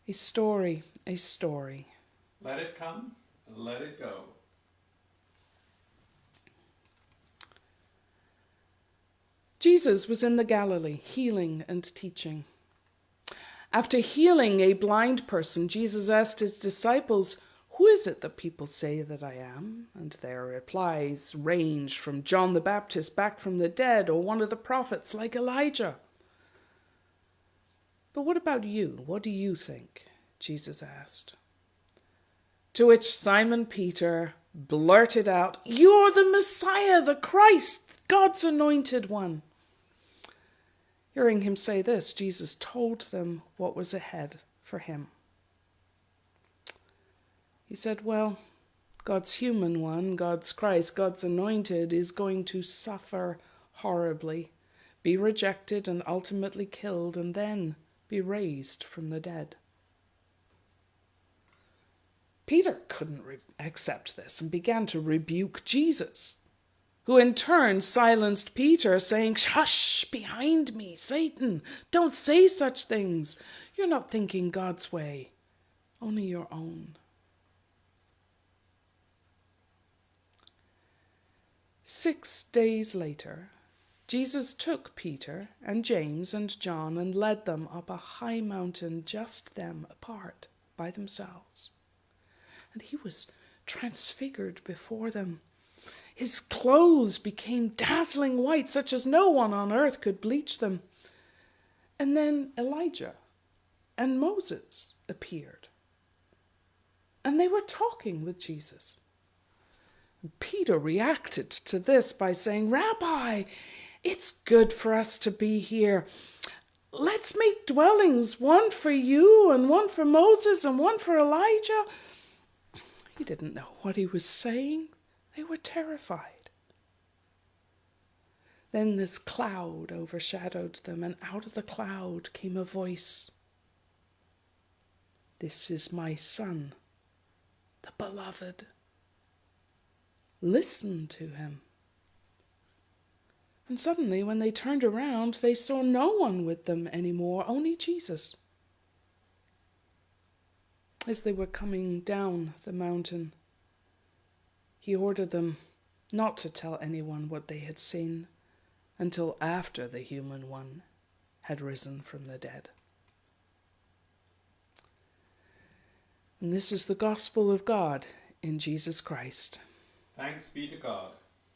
A story, a story. Let it come, let it go. Jesus was in the Galilee, healing and teaching. After healing a blind person, Jesus asked his disciples, "Who is it that people say that I am?" And their replies ranged from John the Baptist back from the dead, or one of the prophets like Elijah. "But what about you? What do you think?" Jesus asked. To which Simon Peter blurted out, "You're the Messiah, the Christ, God's anointed one." Hearing him say this, Jesus told them what was ahead for him. He said, well, God's human one, God's Christ, God's anointed, is going to suffer horribly, be rejected and ultimately killed, and then be raised from the dead. Peter couldn't accept this and began to rebuke Jesus, who in turn silenced Peter, saying, "Hush, behind me, Satan, don't say such things. You're not thinking God's way, only your own." 6 days later, Jesus took Peter and James and John and led them up a high mountain, just them apart by themselves. And he was transfigured before them. His clothes became dazzling white, such as no one on earth could bleach them. And then Elijah and Moses appeared. And they were talking with Jesus. And Peter reacted to this by saying, "Rabbi, it's good for us to be here. Let's make dwellings, one for you and one for Moses and one for Elijah." He didn't know what he was saying. They were terrified. Then this cloud overshadowed them, and out of the cloud came a voice. "This is my Son, the beloved. Listen to him." And suddenly, when they turned around, they saw no one with them anymore, only Jesus. As they were coming down the mountain, he ordered them not to tell anyone what they had seen until after the human one had risen from the dead. And this is the gospel of God in Jesus Christ. Thanks be to God.